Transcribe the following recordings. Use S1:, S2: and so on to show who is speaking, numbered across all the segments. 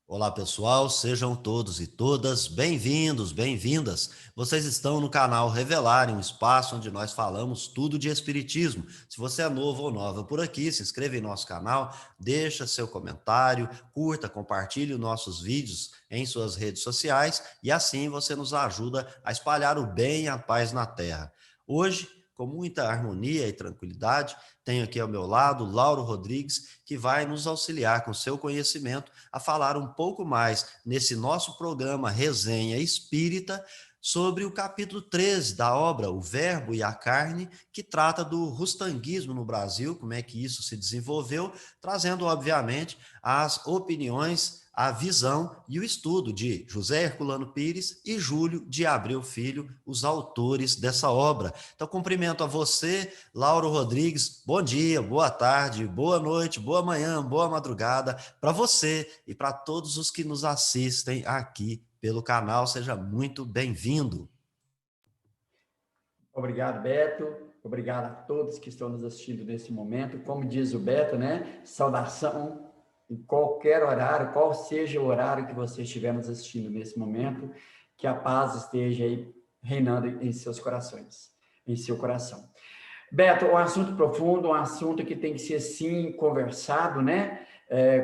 S1: Olá pessoal, sejam todos e todas bem-vindos, bem-vindas. Vocês estão no canal Revelar, um espaço onde nós falamos tudo de espiritismo. Se você é novo ou nova por aqui, se inscreva em nosso canal, deixa seu comentário, curta, compartilhe os nossos vídeos em suas redes sociais e assim você nos ajuda a espalhar o bem e a paz na Terra. Hoje, com muita harmonia e tranquilidade, tenho aqui ao meu lado Lauro Rodrigues, que vai nos auxiliar com seu conhecimento a falar um pouco mais nesse nosso programa Resenha Espírita sobre o capítulo 13 da obra O Verbo e a Carne, que trata do rustanguismo no Brasil, como é que isso se desenvolveu, trazendo, obviamente, as opiniões, a visão e o estudo de José Herculano Pires e Júlio de Abreu Filho, os autores dessa obra. Então, cumprimento a você, Lauro Rodrigues, bom dia, boa tarde, boa noite, boa manhã, boa madrugada para você e para todos os que nos assistem aqui pelo canal. Seja muito bem-vindo.
S2: Obrigado, Beto. Obrigado a todos que estão nos assistindo nesse momento. Como diz o Beto, né? Saudação em qualquer horário, qual seja o horário que você estiver nos assistindo nesse momento, que a paz esteja aí reinando em seus corações, em seu coração. Beto, um assunto profundo, um assunto que tem que ser, sim, conversado, né?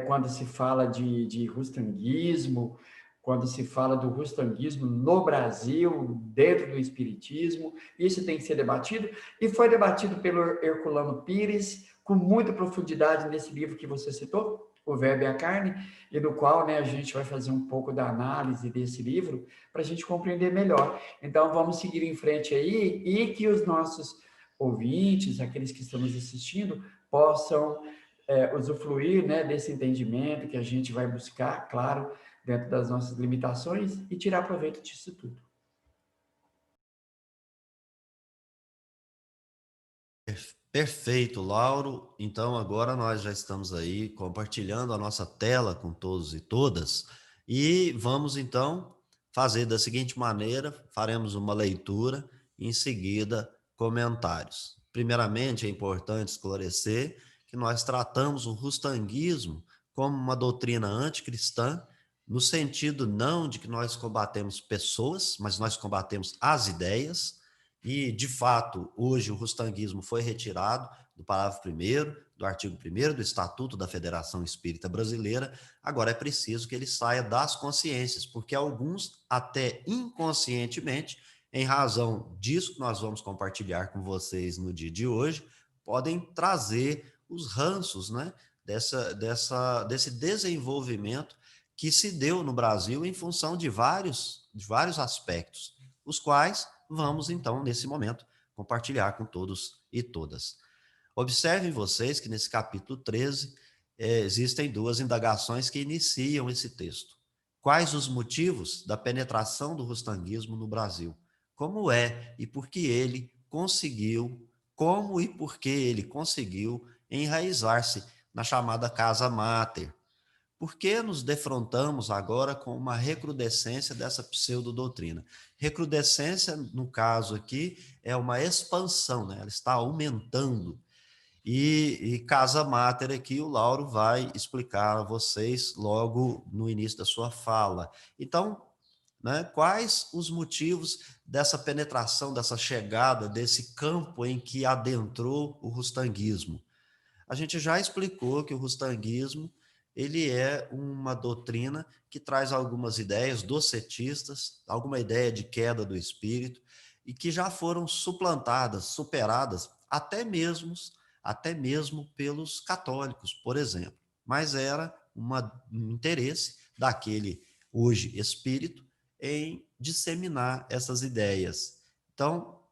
S2: Quando se fala de rustanguismo, quando se fala do rustanguismo no Brasil, dentro do espiritismo, isso tem que ser debatido, e foi debatido pelo Herculano Pires, com muita profundidade nesse livro que você citou, O Verbo e a Carne, e no qual, né, a gente vai fazer um pouco da análise desse livro, para a gente compreender melhor. Então, vamos seguir em frente aí, e que os nossos ouvintes, aqueles que estão nos assistindo, possam usufruir, né, desse entendimento que a gente vai buscar, claro, dentro das nossas limitações e tirar proveito disso tudo.
S1: Perfeito, Lauro. Então, agora nós já estamos aí compartilhando a nossa tela com todos e todas e vamos então fazer da seguinte maneira: faremos uma leitura e em seguida comentários. Primeiramente, é importante esclarecer que nós tratamos o rustanguismo como uma doutrina anticristã, no sentido não de que nós combatemos pessoas, mas nós combatemos as ideias. E, de fato, hoje o rustanguismo foi retirado do parágrafo 1º, do artigo 1º do Estatuto da Federação Espírita Brasileira. Agora é preciso que ele saia das consciências, porque alguns, até inconscientemente, em razão disso que nós vamos compartilhar com vocês no dia de hoje, podem trazer os ranços, né, desse desenvolvimento que se deu no Brasil em função de vários aspectos, os quais vamos, então, nesse momento, compartilhar com todos e todas. Observem vocês que nesse capítulo 13 existem duas indagações que iniciam esse texto. Quais os motivos da penetração do rustanguismo no Brasil? Como é e por que ele conseguiu, como e por que ele conseguiu enraizar-se na chamada Casa Máter? Por que nos defrontamos agora com uma recrudescência dessa pseudodoutrina? Recrudescência, no caso aqui, é uma expansão, né? Ela está aumentando. E Casa Máter aqui, o Lauro vai explicar a vocês logo no início da sua fala. Então, né, quais os motivos dessa penetração, dessa chegada, desse campo em que adentrou o rustanguismo? A gente já explicou que o rustanguismo ele é uma doutrina que traz algumas ideias docetistas, alguma ideia de queda do espírito, e que já foram suplantadas, superadas, até mesmo pelos católicos, por exemplo. Mas era um interesse daquele, hoje, espírito em disseminar essas ideias. Então,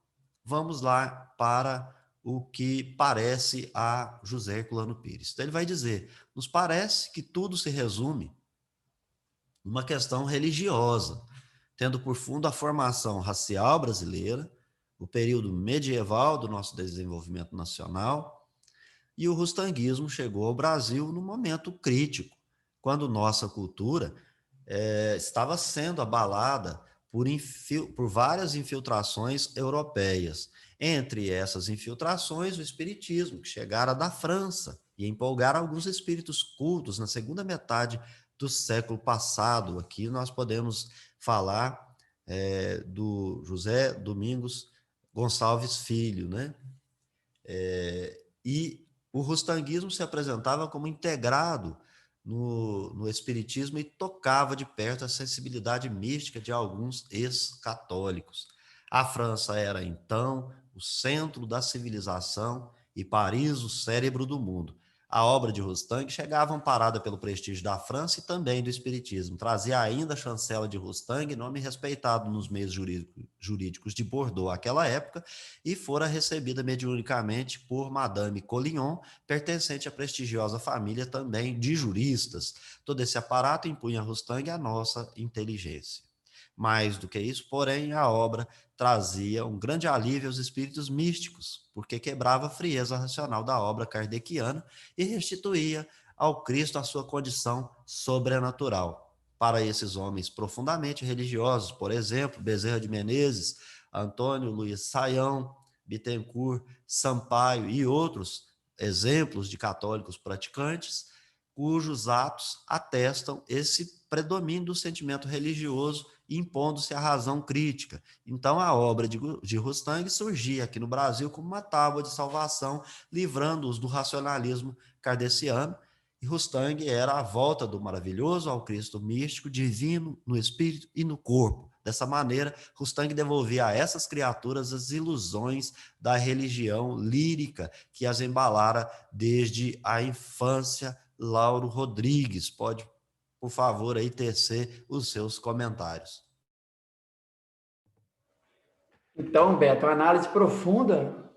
S1: vamos lá para o que parece a José Herculano Pires. Então ele vai dizer, nos parece que tudo se resume numa questão religiosa, tendo por fundo a formação racial brasileira, o período medieval do nosso desenvolvimento nacional, e o rustanguismo chegou ao Brasil num momento crítico, quando nossa cultura estava sendo abalada por várias infiltrações europeias. Entre essas infiltrações, o espiritismo, que chegara da França e empolgara alguns espíritos cultos na segunda metade do século passado. Aqui nós podemos falar do José Domingos Gonçalves Filho, né? E o rustanguismo se apresentava como integrado no espiritismo e tocava de perto a sensibilidade mística de alguns ex-católicos. A França era, então, o centro da civilização e Paris o cérebro do mundo. A obra de Rostand chegava amparada pelo prestígio da França e também do espiritismo. Trazia ainda a chancela de Rostand, nome respeitado nos meios jurídicos de Bordeaux àquela época, e fora recebida mediunicamente por Madame Collignon, pertencente à prestigiosa família também de juristas. Todo esse aparato impunha a Rostand a nossa inteligência. Mais do que isso, porém, a obra trazia um grande alívio aos espíritos místicos, porque quebrava a frieza racional da obra kardeciana e restituía ao Cristo a sua condição sobrenatural. Para esses homens profundamente religiosos, por exemplo, Bezerra de Menezes, Antônio Luiz Saião, Bittencourt, Sampaio e outros exemplos de católicos praticantes, cujos atos atestam esse predomínio do sentimento religioso, impondo-se a razão crítica. Então, a obra de Rostand surgia aqui no Brasil como uma tábua de salvação, livrando-os do racionalismo kardeciano, e Rostand era a volta do maravilhoso ao Cristo místico, divino no espírito e no corpo. Dessa maneira, Rostand devolvia a essas criaturas as ilusões da religião lírica que as embalara desde a infância. Lauro Rodrigues, pode, por favor, aí tecer os seus comentários.
S2: Então, Beto, uma análise profunda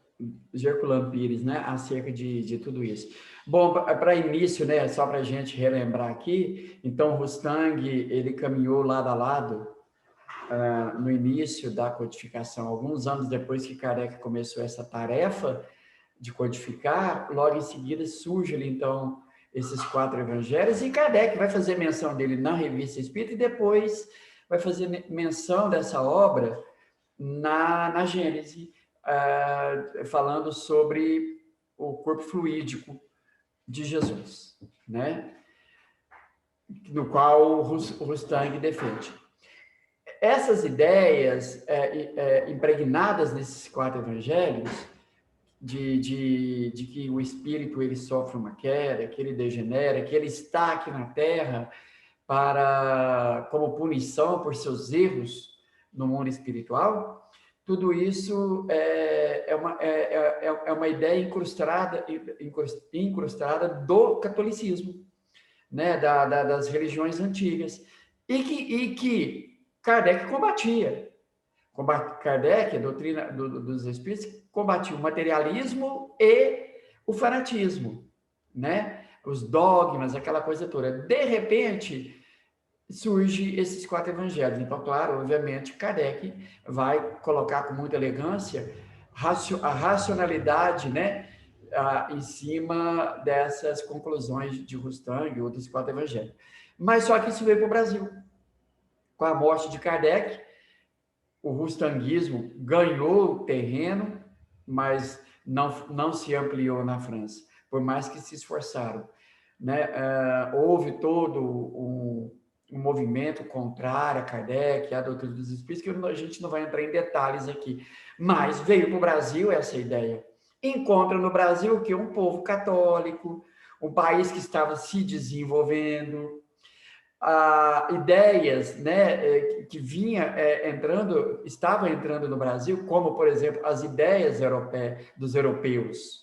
S2: de Herculano Pires, né, acerca de tudo isso. Bom, para início, né, só para a gente relembrar aqui, então, Rostand, ele caminhou lado a lado no início da codificação, alguns anos depois que Kardec começou essa tarefa de codificar, logo em seguida surge ali, então, esses 4 evangelhos, e Kardec vai fazer menção dele na Revista Espírita e depois vai fazer menção dessa obra na Gênese, falando sobre o corpo fluídico de Jesus, né? No qual o Rostand defende. Essas ideias impregnadas nesses 4 evangelhos, de que o espírito ele sofre uma queda, que ele degenera, que ele está aqui na Terra como punição por seus erros no mundo espiritual, tudo isso é uma ideia incrustada do catolicismo, né, das religiões antigas, e que Kardec combatia. Kardec, a doutrina dos espíritos, combatia o materialismo e o fanatismo, né? Os dogmas, aquela coisa toda. De repente, surge esses 4 evangelhos. Então, claro, obviamente, Kardec vai colocar com muita elegância a racionalidade, né, em cima dessas conclusões de Rostand e outros 4 evangelhos. Mas só que isso veio para o Brasil. Com a morte de Kardec, o rustanguismo ganhou terreno, mas não se ampliou na França, por mais que se esforçaram, né? Houve todo um movimento contrário a Kardec, à doutrina dos espíritos, que a gente não vai entrar em detalhes aqui, mas veio para o Brasil essa ideia. Encontra no Brasil que um povo católico, um país que estava se desenvolvendo, ideias, né, que estavam entrando no Brasil, como, por exemplo, as ideias dos europeus,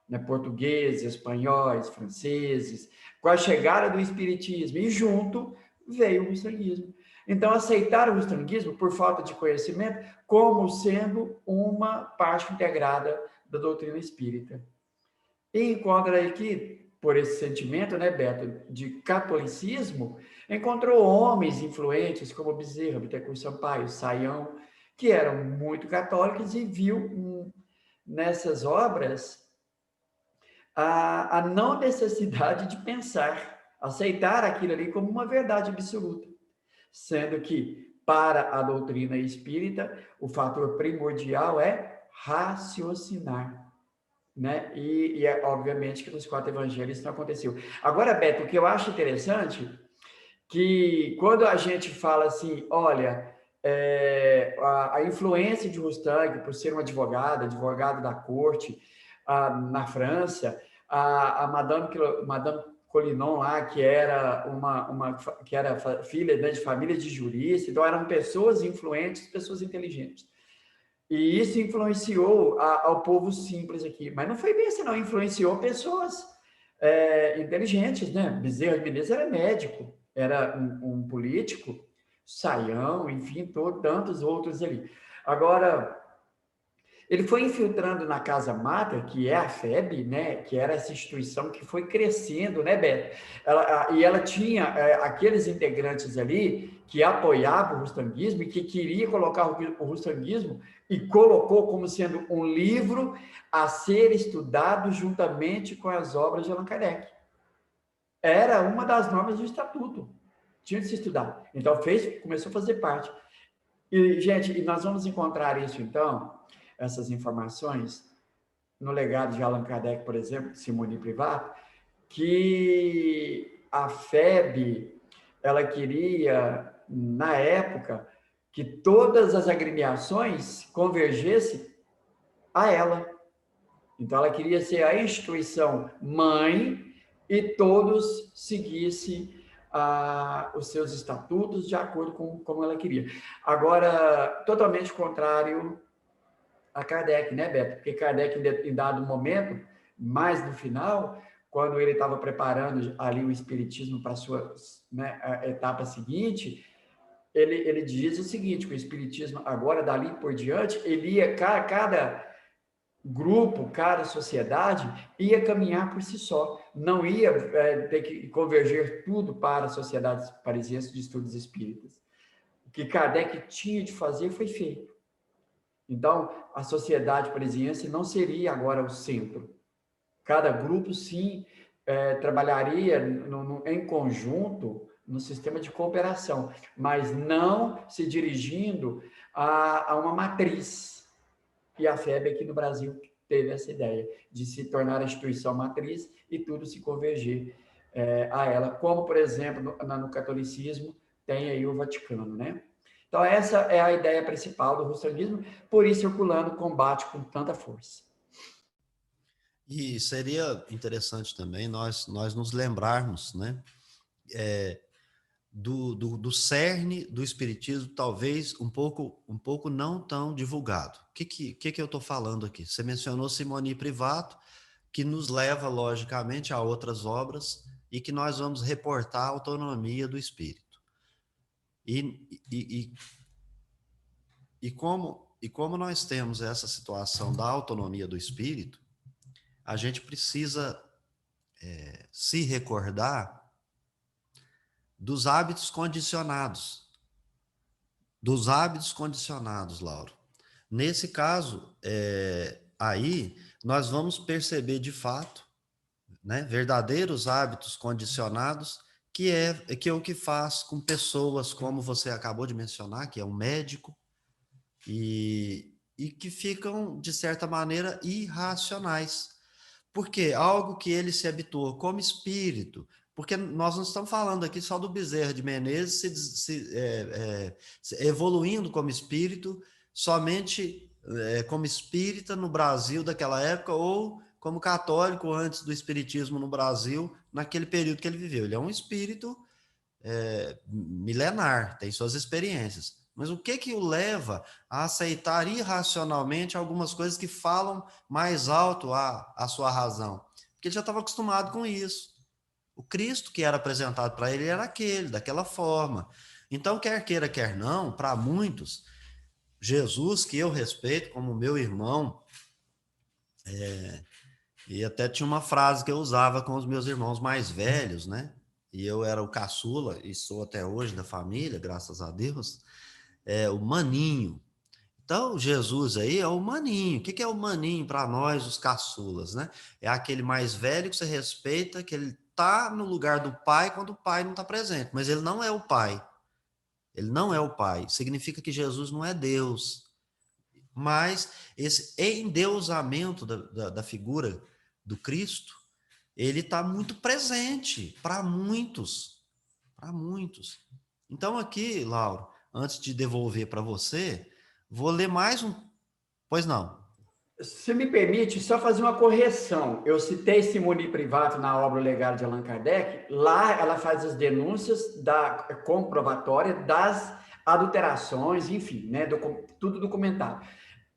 S2: né, portugueses, espanhóis, franceses, com a chegada do espiritismo, e junto veio o rustanguismo. Então, aceitaram o rustanguismo, por falta de conhecimento, como sendo uma parte integrada da doutrina espírita. E encontra aí que, por esse sentimento, né, Beto, de catolicismo, encontrou homens influentes como Bezerra, Bittencourt, Sampaio, Saião, que eram muito católicos e viu nessas obras a não necessidade de pensar, aceitar aquilo ali como uma verdade absoluta, sendo que, para a doutrina espírita, o fator primordial é raciocinar, né? E obviamente que nos 4 evangelhos isso não aconteceu. Agora, Beto, o que eu acho interessante que quando a gente fala assim, olha, a influência de Rostand, por ser um advogado da corte, na França, a Madame Collignon lá, que era que era filha, né, de família de jurista, então eram pessoas influentes, pessoas inteligentes. E isso influenciou ao povo simples aqui. Mas não foi bem assim, não. Influenciou pessoas inteligentes, né? Bezerra de Menezes era médico, era um político, Saião, enfim, tantos outros ali. Agora, ele foi infiltrando na Casa Mata, que é a FEB, né, que era essa instituição que foi crescendo, né, Beto? E ela tinha aqueles integrantes ali que apoiavam o rustanguismo e que queria colocar o rustanguismo e colocou como sendo um livro a ser estudado juntamente com as obras de Allan Kardec. Era uma das normas do estatuto. Tinha de se estudar. Então, começou a fazer parte. E, gente, nós vamos encontrar isso, então, essas informações, no legado de Allan Kardec, por exemplo, Simone Privato, que a FEB, ela queria, na época, que todas as agremiações convergessem a ela. Então, ela queria ser a instituição mãe e todos seguissem os seus estatutos de acordo com como ela queria. Agora, totalmente contrário a Kardec, né, Beto? Porque Kardec, em dado momento, mais no final, quando ele estava preparando ali o espiritismo para a sua, né, a etapa seguinte, ele diz o seguinte, que o espiritismo, agora, dali por diante, ele ia, cada grupo, cada sociedade, ia caminhar por si só. Não ia ter que converger tudo para a Sociedade Parisiense de Estudos Espíritas. O que Kardec tinha de fazer foi feito. Então, a Sociedade Parisiense não seria agora o centro. Cada grupo, sim, trabalharia em conjunto no sistema de cooperação, mas não se dirigindo a uma matriz. E a FEB aqui no Brasil teve essa ideia de se tornar a instituição matriz e tudo se convergir a ela, como, por exemplo, no catolicismo tem aí o Vaticano, né? Então, essa é a ideia principal do russellismo, por isso Herculano combate com tanta força.
S1: E seria interessante também nós nos lembrarmos, né, do cerne do espiritismo, talvez um pouco não tão divulgado. O que eu estou falando aqui? Você mencionou Simone Privato, que nos leva, logicamente, a outras obras e que nós vamos reportar a autonomia do espírito. E como nós temos essa situação da autonomia do espírito, a gente precisa se recordar dos hábitos condicionados. Dos hábitos condicionados, Lauro. Nesse caso, aí nós vamos perceber de fato, né, verdadeiros hábitos condicionados, que é o que faz com pessoas como você acabou de mencionar, que é um médico, e que ficam, de certa maneira, irracionais. Porque algo que ele se habituou como espírito, porque nós não estamos falando aqui só do Bezerra de Menezes evoluindo como espírito, somente como espírita no Brasil daquela época, ou como católico antes do espiritismo no Brasil, naquele período que ele viveu. Ele é um espírito milenar, tem suas experiências. Mas o que o leva a aceitar irracionalmente algumas coisas que falam mais alto à sua razão? Porque ele já estava acostumado com isso. O Cristo que era apresentado para ele era aquele, daquela forma. Então, quer queira, quer não, para muitos, Jesus, que eu respeito como meu irmão, e até tinha uma frase que eu usava com os meus irmãos mais velhos, né? E eu era o caçula, e sou até hoje da família, graças a Deus, o maninho. Então, Jesus aí é o maninho. O que é o maninho para nós, os caçulas, né? É aquele mais velho que você respeita, que ele está no lugar do pai quando o pai não está presente, mas ele não é o pai. Ele não é o pai. Significa que Jesus não é Deus. Mas esse endeusamento da figura do Cristo, ele está muito presente para muitos. Para muitos. Então aqui, Lauro, antes de devolver para você, vou ler mais um. Pois não.
S2: Se me permite, só fazer uma correção. Eu citei Simone Privato na obra O Legado de Allan Kardec. Lá ela faz as denúncias da comprovatória das adulterações, enfim, né, tudo documentado.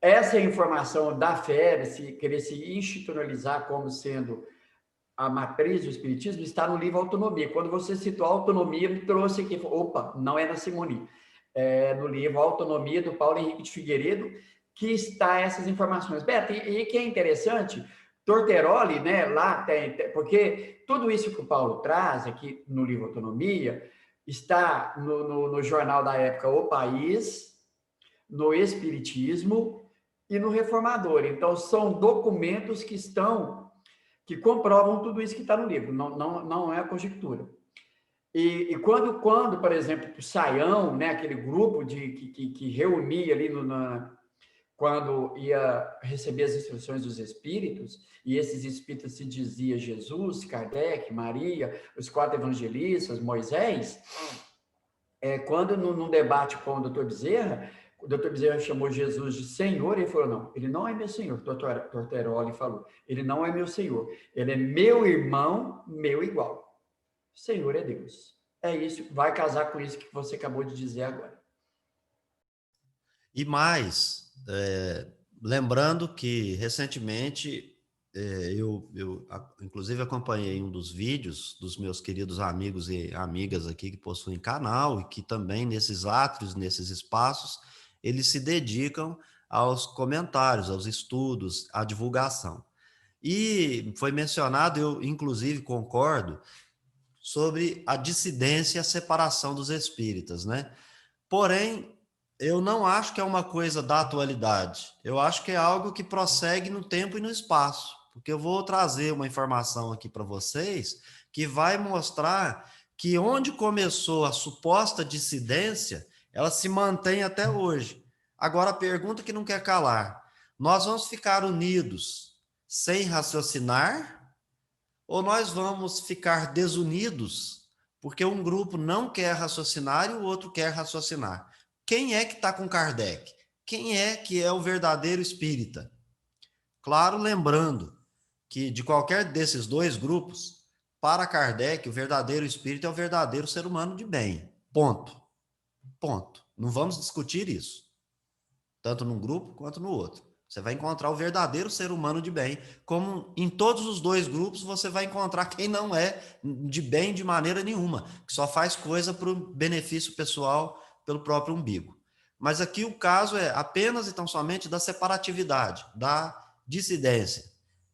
S2: Essa informação da fé, se querer se institucionalizar como sendo a matriz do Espiritismo, está no livro Autonomia. Quando você citou Autonomia, me trouxe aqui, opa, não é na Simone, é no livro Autonomia, do Paulo Henrique de Figueiredo, que está essas informações. Beto, e que é interessante, Torteroli, né, lá tem, porque tudo isso que o Paulo traz aqui no livro Autonomia, está no jornal da época O País, no Espiritismo e no Reformador. Então, são documentos que comprovam tudo isso que está no livro, não é a conjectura. E quando, por exemplo, o Saião, né, aquele grupo que reunia ali quando ia receber as instruções dos espíritos, e esses espíritos se dizia Jesus, Kardec, Maria, os 4 evangelistas, Moisés, quando num debate com o doutor Bezerra, o doutor Bezerra chamou Jesus de Senhor, e ele falou, não, ele não é meu Senhor, o doutor Torteroli falou, ele não é meu Senhor, ele é meu irmão, meu igual. Senhor é Deus. É isso, vai casar com isso que você acabou de dizer agora.
S1: E mais, lembrando que recentemente inclusive acompanhei um dos vídeos dos meus queridos amigos e amigas aqui que possuem canal e que também nesses átrios, nesses espaços, eles se dedicam aos comentários, aos estudos, à divulgação. E foi mencionado, eu inclusive concordo, sobre a dissidência e a separação dos espíritas, né? Porém, eu não acho que é uma coisa da atualidade. Eu acho que é algo que prossegue no tempo e no espaço. Porque eu vou trazer uma informação aqui para vocês que vai mostrar que onde começou a suposta dissidência, ela se mantém até hoje. Agora, a pergunta que não quer calar: nós vamos ficar unidos sem raciocinar ou nós vamos ficar desunidos porque um grupo não quer raciocinar e o outro quer raciocinar? Quem é que está com Kardec? Quem é que é o verdadeiro espírita? Claro, lembrando que de qualquer desses dois grupos, para Kardec, o verdadeiro espírito é o verdadeiro ser humano de bem. Ponto. Ponto. Não vamos discutir isso, tanto num grupo quanto no outro. Você vai encontrar o verdadeiro ser humano de bem, como em todos os dois grupos você vai encontrar quem não é de bem de maneira nenhuma, que só faz coisa para o benefício pessoal, pelo próprio umbigo. Mas aqui o caso é apenas e tão somente da separatividade, da dissidência.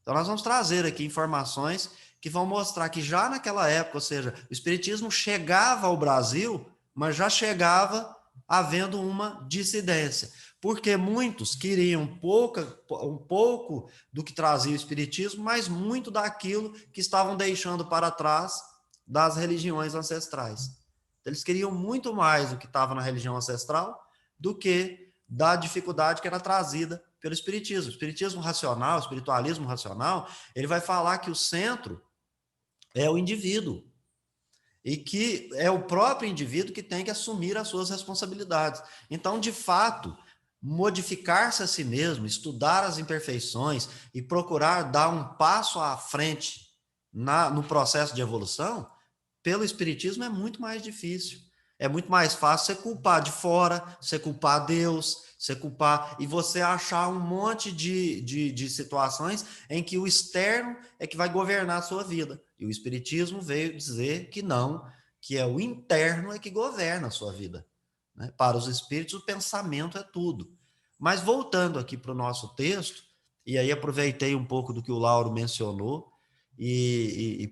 S1: Então nós vamos trazer aqui informações que vão mostrar que já naquela época, ou seja, o espiritismo chegava ao Brasil, mas já chegava havendo uma dissidência, porque muitos queriam um pouco do que trazia o espiritismo, mas muito daquilo que estavam deixando para trás das religiões ancestrais. Eles queriam muito mais do que estava na religião ancestral do que da dificuldade que era trazida pelo espiritismo. O espiritismo racional, o espiritualismo racional, ele vai falar que o centro é o indivíduo e que é o próprio indivíduo que tem que assumir as suas responsabilidades. Então, de fato, modificar-se a si mesmo, estudar as imperfeições e procurar dar um passo à frente no processo de evolução, pelo espiritismo é muito mais difícil. É muito mais fácil você culpar de fora, você culpar Deus, você culpar e você achar um monte de situações em que o externo é que vai governar a sua vida. E o espiritismo veio dizer que não, que é o interno é que governa a sua vida. Né? Para os espíritos, o pensamento é tudo. Mas voltando aqui para o nosso texto, e aí aproveitei um pouco do que o Lauro mencionou, e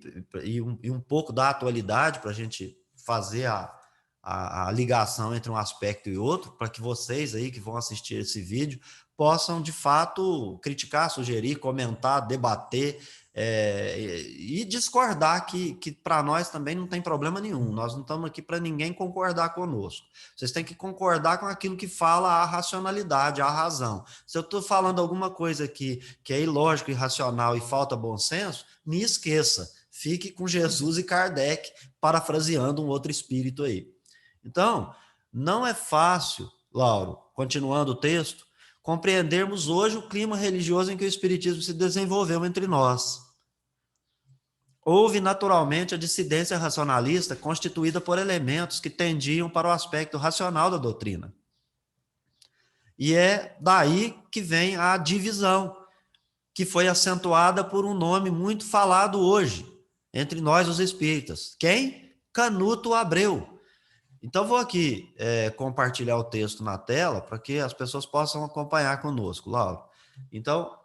S1: um pouco da atualidade para a gente fazer a ligação entre um aspecto e outro, para que vocês aí que vão assistir esse vídeo possam, de fato, criticar, sugerir, comentar, debater e discordar, que para nós também não tem problema nenhum. Nós não estamos aqui para ninguém concordar conosco. Vocês têm que concordar com aquilo que fala a racionalidade, a razão. Se eu estou falando alguma coisa aqui que é ilógico, irracional e falta bom senso, me esqueça. fique com Jesus e Kardec, parafraseando um outro espírito aí. Então, não é fácil, Lauro, continuando o texto, compreendermos hoje o clima religioso em que o espiritismo se desenvolveu entre nós. Houve naturalmente a dissidência racionalista constituída por elementos que tendiam para o aspecto racional da doutrina. E é daí que vem a divisão, que foi acentuada por um nome muito falado hoje, entre nós os espíritas. Quem? Canuto Abreu. Então, vou aqui compartilhar o texto na tela para que as pessoas possam acompanhar conosco, Laura. Então,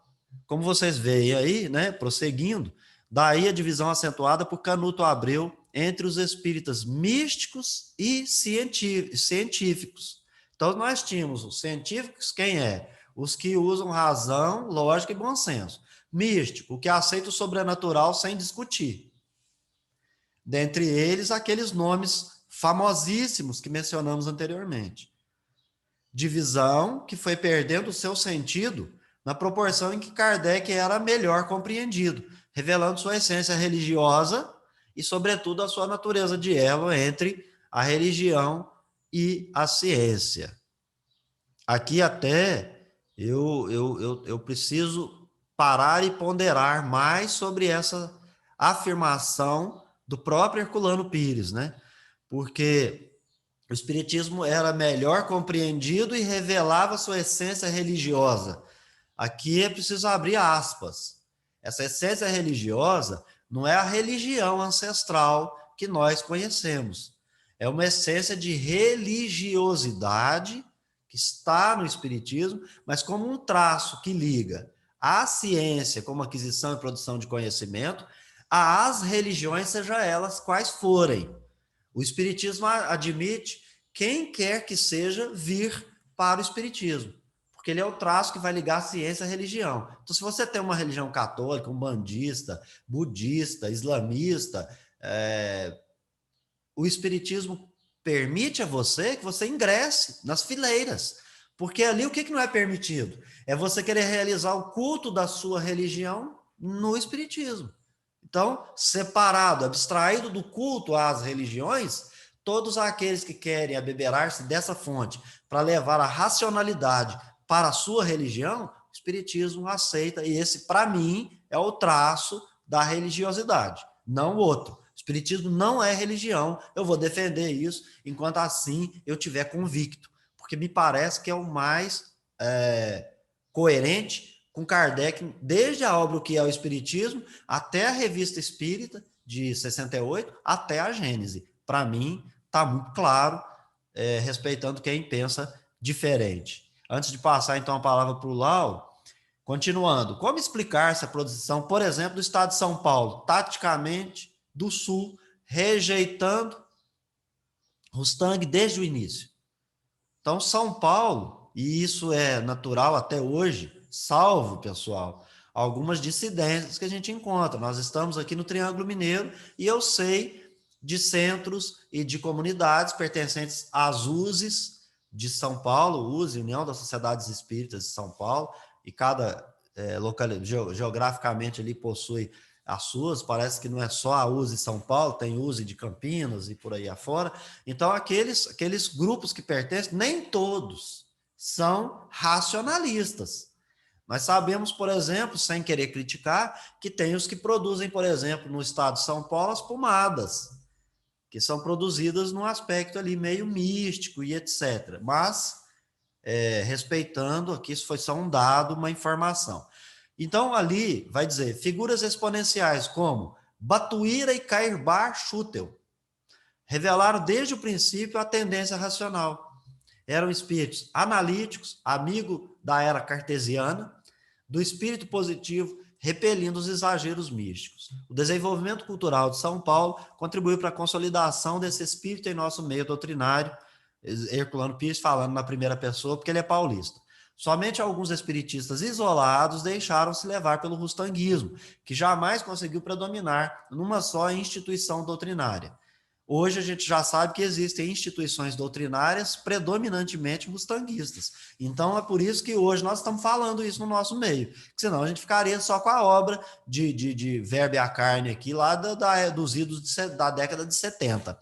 S1: como vocês veem aí, né, prosseguindo, daí a divisão acentuada por Canuto Abreu entre os espíritas místicos e científicos. Então, nós tínhamos os científicos, quem é? Os que usam razão, lógica e bom senso. Místico, o que aceita o sobrenatural sem discutir. Dentre eles, aqueles nomes famosíssimos que mencionamos anteriormente. Divisão que foi perdendo o seu sentido na proporção em que Kardec era melhor compreendido, revelando sua essência religiosa e, sobretudo, a sua natureza de elo entre a religião e a ciência. Aqui até eu preciso parar e ponderar mais sobre essa afirmação do próprio Herculano Pires, né? Porque o espiritismo era melhor compreendido e revelava sua essência religiosa. Aqui é preciso abrir aspas. Essa essência religiosa não é a religião ancestral que nós conhecemos. É uma essência de religiosidade que está no espiritismo, mas como um traço que liga a ciência como aquisição e produção de conhecimento às religiões, seja elas quais forem. O espiritismo admite quem quer que seja vir para o espiritismo, porque ele é o traço que vai ligar a ciência à religião. Então, se você tem uma religião católica, umbandista, budista, islamista, o espiritismo permite a você que você ingresse nas fileiras, porque ali o que não é permitido? É você querer realizar o culto da sua religião no espiritismo. Então, separado, abstraído do culto às religiões, todos aqueles que querem abeberar-se dessa fonte para levar a racionalidade para a sua religião, o espiritismo aceita, e esse, para mim, é o traço da religiosidade, não o outro. O espiritismo não é religião, eu vou defender isso enquanto assim eu tiver convicto, porque me parece que é o mais coerente com Kardec, desde a obra O que é o Espiritismo, até a Revista Espírita, de 68, até a Gênese. Para mim, está muito claro, respeitando quem pensa diferente. Antes de passar, então, a palavra para o Lau, continuando, como explicar essa posição, por exemplo, do Estado de São Paulo, taticamente, do Sul, rejeitando Mustang desde o início? Então, São Paulo, e isso é natural até hoje, salvo, pessoal, algumas dissidências que a gente encontra. Nós estamos aqui no Triângulo Mineiro e eu sei de centros e de comunidades pertencentes às USEs de São Paulo, USE, União das Sociedades Espíritas de São Paulo, e cada geograficamente ali possui as suas, parece que não é só a USE São Paulo, tem USE de Campinas e por aí afora. Então, aqueles grupos que pertencem, nem todos são racionalistas. Nós sabemos, por exemplo, sem querer criticar, que tem os que produzem, por exemplo, no estado de São Paulo, as pomadas, que são produzidas num aspecto ali meio místico e etc. Mas, respeitando, aqui isso foi só um dado, uma informação. Então, ali, vai dizer, figuras exponenciais como Batuíra e Cairbar Schutel revelaram desde o princípio a tendência racional. Eram espíritos analíticos, amigo da era cartesiana, do espírito positivo, repelindo os exageros místicos. O desenvolvimento cultural de São Paulo contribuiu para a consolidação desse espírito em nosso meio doutrinário, Herculano Pires falando na primeira pessoa, porque ele é paulista. Somente alguns espiritistas isolados deixaram-se levar pelo rustanguismo, que jamais conseguiu predominar numa só instituição doutrinária. Hoje a gente já sabe que existem instituições doutrinárias predominantemente mustanguistas. Então é por isso que hoje nós estamos falando isso no nosso meio. Porque senão a gente ficaria só com a obra de Verbo e a Carne aqui, lá dos idos da década de 70.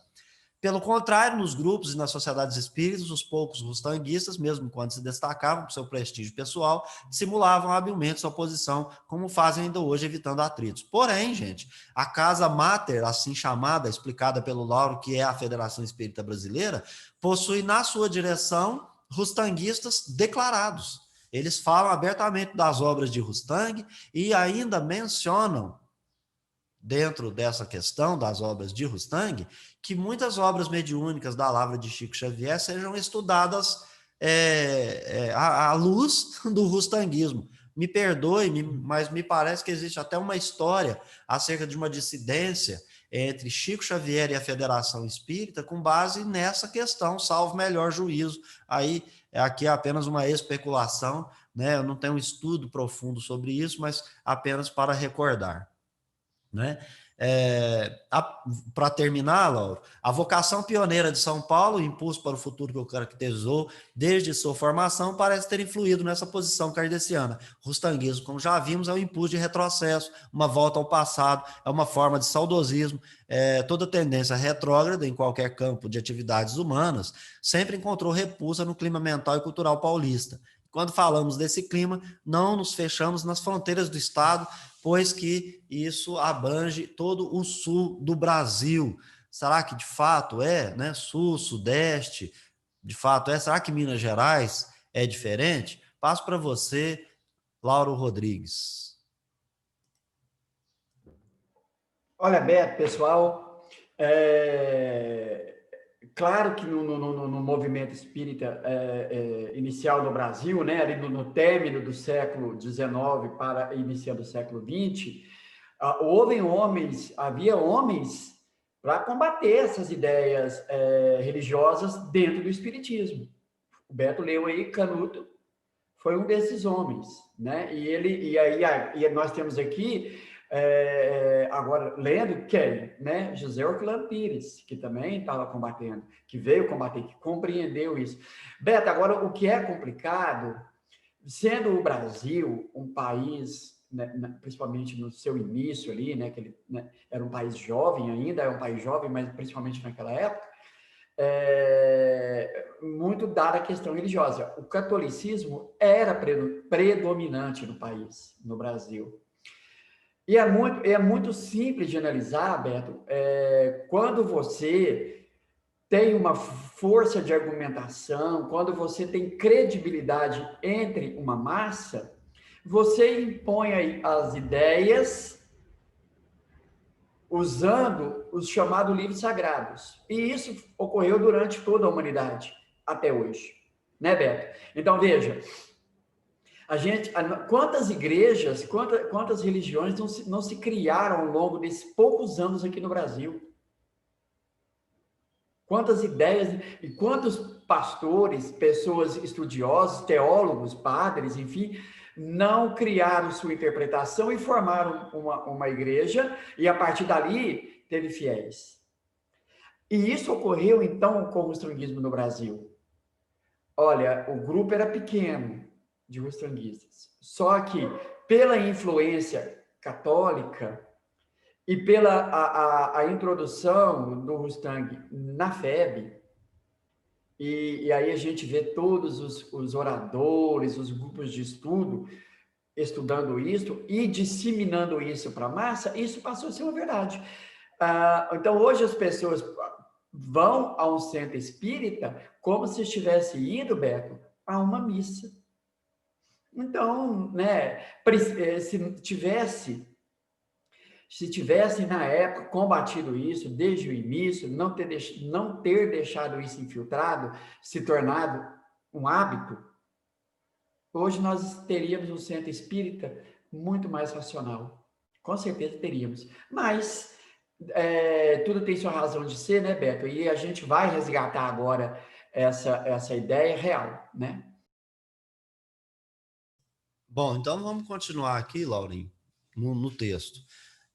S1: Pelo contrário, nos grupos e nas sociedades espíritas, os poucos mustanguistas, mesmo quando se destacavam por seu prestígio pessoal, simulavam habilmente sua posição, como fazem ainda hoje, evitando atritos. Porém, gente, a Casa Mater, assim chamada, explicada pelo Lauro, que é a Federação Espírita Brasileira, possui na sua direção rustanguistas declarados. Eles falam abertamente das obras de Rustang e ainda mencionam, dentro dessa questão das obras de Rustang, que muitas obras mediúnicas da Lavra de Chico Xavier sejam estudadas à luz do rustanguismo. Me perdoe, mas me parece que existe até uma história acerca de uma dissidência entre Chico Xavier e a Federação Espírita com base nessa questão, salvo melhor juízo. Aí, aqui é apenas uma especulação, né? Eu não tenho um estudo profundo sobre isso, mas apenas para recordar. Né? Para terminar, Lauro, a vocação pioneira de São Paulo, o impulso para o futuro que o caracterizou desde sua formação, parece ter influído nessa posição kardeciana. O rustanguismo, como já vimos, é um impulso de retrocesso, uma volta ao passado, é uma forma de saudosismo. Toda tendência retrógrada em qualquer campo de atividades humanas sempre encontrou repulsa no clima mental e cultural paulista. Quando falamos desse clima, não nos fechamos nas fronteiras do Estado, pois que isso abrange todo o sul do Brasil. Será que de fato é, né? Sul, Sudeste, de fato é? Será que Minas Gerais é diferente? Passo para você, Lauro Rodrigues.
S2: Olha, Beto, pessoal, claro que no movimento espírita inicial no Brasil, né, ali no término do século XIX para iniciando o século XX, havia homens para combater essas ideias religiosas dentro do espiritismo. O Beto leu aí, Canuto foi um desses homens, né? E nós temos aqui agora lendo quem, né? José Orlando Pires, que também estava combatendo, que veio combater, que compreendeu isso. Beto, agora o que é complicado, sendo o Brasil um país, né, principalmente no seu início ali, né, que ele, né, era um país jovem ainda, é um país jovem, mas principalmente naquela época, muito dada a questão religiosa. O catolicismo era predominante no país, no Brasil. E é muito simples de analisar, Beto, quando você tem uma força de argumentação, quando você tem credibilidade entre uma massa, você impõe aí as ideias usando os chamados livros sagrados. E isso ocorreu durante toda a humanidade, até hoje. Né, Beto? Então, veja, quantas igrejas, quantas religiões não se criaram ao longo desses poucos anos aqui no Brasil? Quantas ideias e quantos pastores, pessoas estudiosas, teólogos, padres, enfim, não criaram sua interpretação e formaram uma igreja, e a partir dali teve fiéis. E isso ocorreu, então, com o rustranguismo no Brasil. Olha, o grupo era pequeno de rustranguistas, só que pela influência católica e pela a introdução do Rustang na FEB, e aí a gente vê todos os oradores, os grupos de estudo, estudando isso e disseminando isso para a massa, isso passou a ser uma verdade. Então, hoje as pessoas vão a um centro espírita como se estivesse indo, Beto, a uma missa. Então, né, se tivesse na época combatido isso desde o início, não ter deixado isso infiltrado, se tornado um hábito, hoje nós teríamos um centro espírita muito mais racional. Com certeza teríamos. Mas tudo tem sua razão de ser, né, Beto? E a gente vai resgatar agora essa ideia real, né?
S1: Bom, então vamos continuar aqui, Laurinho, no texto.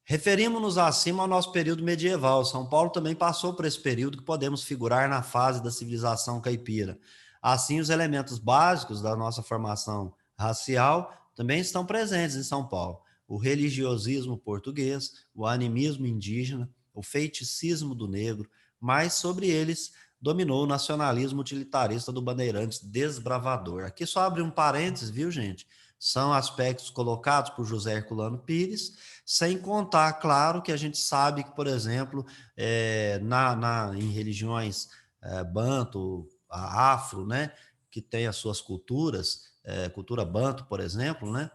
S1: Referimos-nos acima ao nosso período medieval. São Paulo também passou por esse período que podemos figurar na fase da civilização caipira. Assim, os elementos básicos da nossa formação racial também estão presentes em São Paulo. O religiosismo português, o animismo indígena, o feiticismo do negro, mas sobre eles dominou o nacionalismo utilitarista do Bandeirantes desbravador. Aqui só abre um parênteses, viu, gente? São aspectos colocados por José Herculano Pires, sem contar, claro, que a gente sabe que, por exemplo, em religiões banto, afro, né, que tem as suas culturas, cultura banto, por exemplo, né,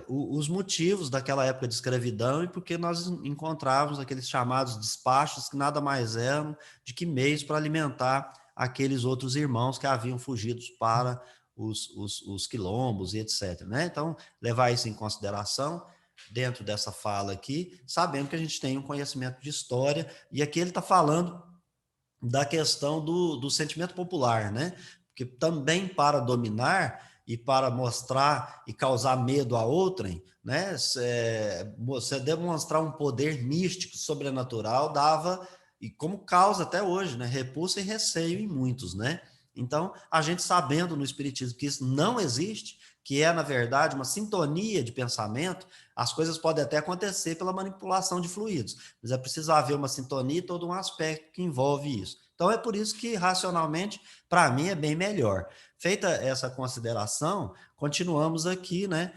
S1: os motivos daquela época de escravidão e porque nós encontrávamos aqueles chamados despachos que nada mais eram de que meios para alimentar aqueles outros irmãos que haviam fugido para os quilombos e etc. Né? Então, levar isso em consideração dentro dessa fala aqui, sabendo que a gente tem um conhecimento de história, e aqui ele está falando da questão do sentimento popular, né? Porque também para dominar e para mostrar e causar medo a outrem, né? Você demonstrar um poder místico, sobrenatural, dava, e como causa até hoje, né? Repulsa e receio em muitos, né? Então, a gente sabendo no Espiritismo que isso não existe, que é, na verdade, uma sintonia de pensamento, as coisas podem até acontecer pela manipulação de fluidos, mas é preciso haver uma sintonia e todo um aspecto que envolve isso. Então, é por isso que, racionalmente, para mim, é bem melhor. Feita essa consideração, continuamos aqui, né?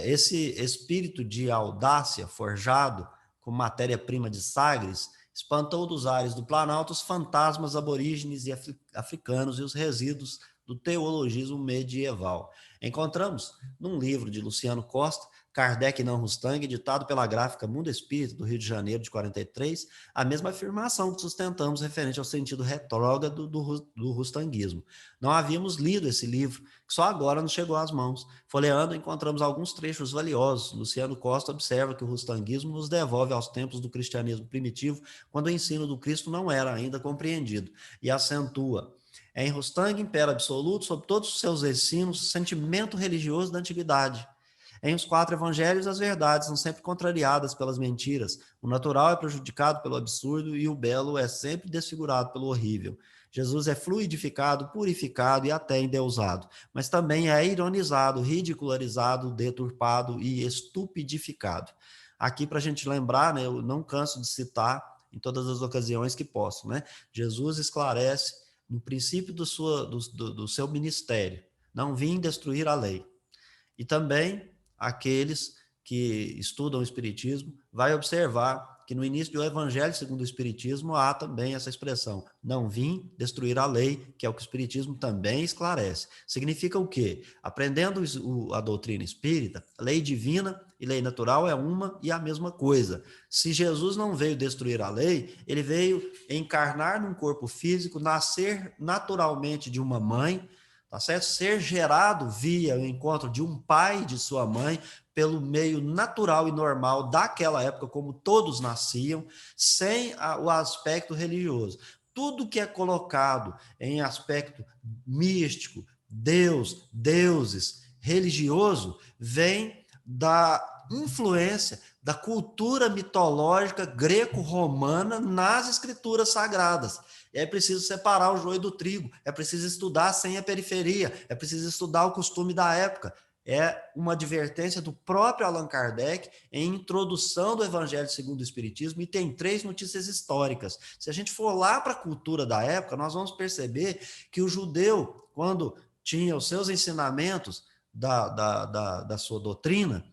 S1: Esse espírito de audácia forjado com matéria-prima de Sagres espantou dos ares do Planalto os fantasmas aborígenes e africanos e os resíduos do teologismo medieval. Encontramos, num livro de Luciano Costa, Kardec e não Rustang, editado pela gráfica Mundo Espírita, do Rio de Janeiro, de 43, a mesma afirmação que sustentamos referente ao sentido retrógrado do rustanguismo. Não havíamos lido esse livro, que só agora nos chegou às mãos. Folheando, encontramos alguns trechos valiosos. Luciano Costa observa que o rustanguismo nos devolve aos tempos do cristianismo primitivo, quando o ensino do Cristo não era ainda compreendido, e acentua: em Rustang impera absoluto sobre todos os seus ensinos o sentimento religioso da antiguidade. Em os 4 evangelhos, as verdades são sempre contrariadas pelas mentiras. O natural é prejudicado pelo absurdo e o belo é sempre desfigurado pelo horrível. Jesus é fluidificado, purificado e até endeusado, mas também é ironizado, ridicularizado, deturpado e estupidificado. Aqui, para a gente lembrar, né, eu não canso de citar em todas as ocasiões que posso, né? Jesus esclarece no princípio do seu ministério: não vim destruir a lei. E também aqueles que estudam o Espiritismo vai observar que no início do Evangelho segundo o Espiritismo há também essa expressão: não vim destruir a lei, que é o que o Espiritismo também esclarece. Significa o quê? Aprendendo a doutrina espírita, lei divina e lei natural é uma e a mesma coisa. Se Jesus não veio destruir a lei, ele veio encarnar num corpo físico, nascer naturalmente de uma mãe, tá certo? Ser gerado via o encontro de um pai e de sua mãe, pelo meio natural e normal daquela época, como todos nasciam, sem o aspecto religioso. Tudo que é colocado em aspecto místico, Deus, deuses, religioso, vem da influência da cultura mitológica greco-romana nas escrituras sagradas. É preciso separar o joio do trigo, é preciso estudar sem a periferia, é preciso estudar o costume da época. É uma advertência do próprio Allan Kardec em introdução do Evangelho segundo o Espiritismo, e tem 3 notícias históricas. Se a gente for lá para a cultura da época, nós vamos perceber que o judeu, quando tinha os seus ensinamentos da sua doutrina,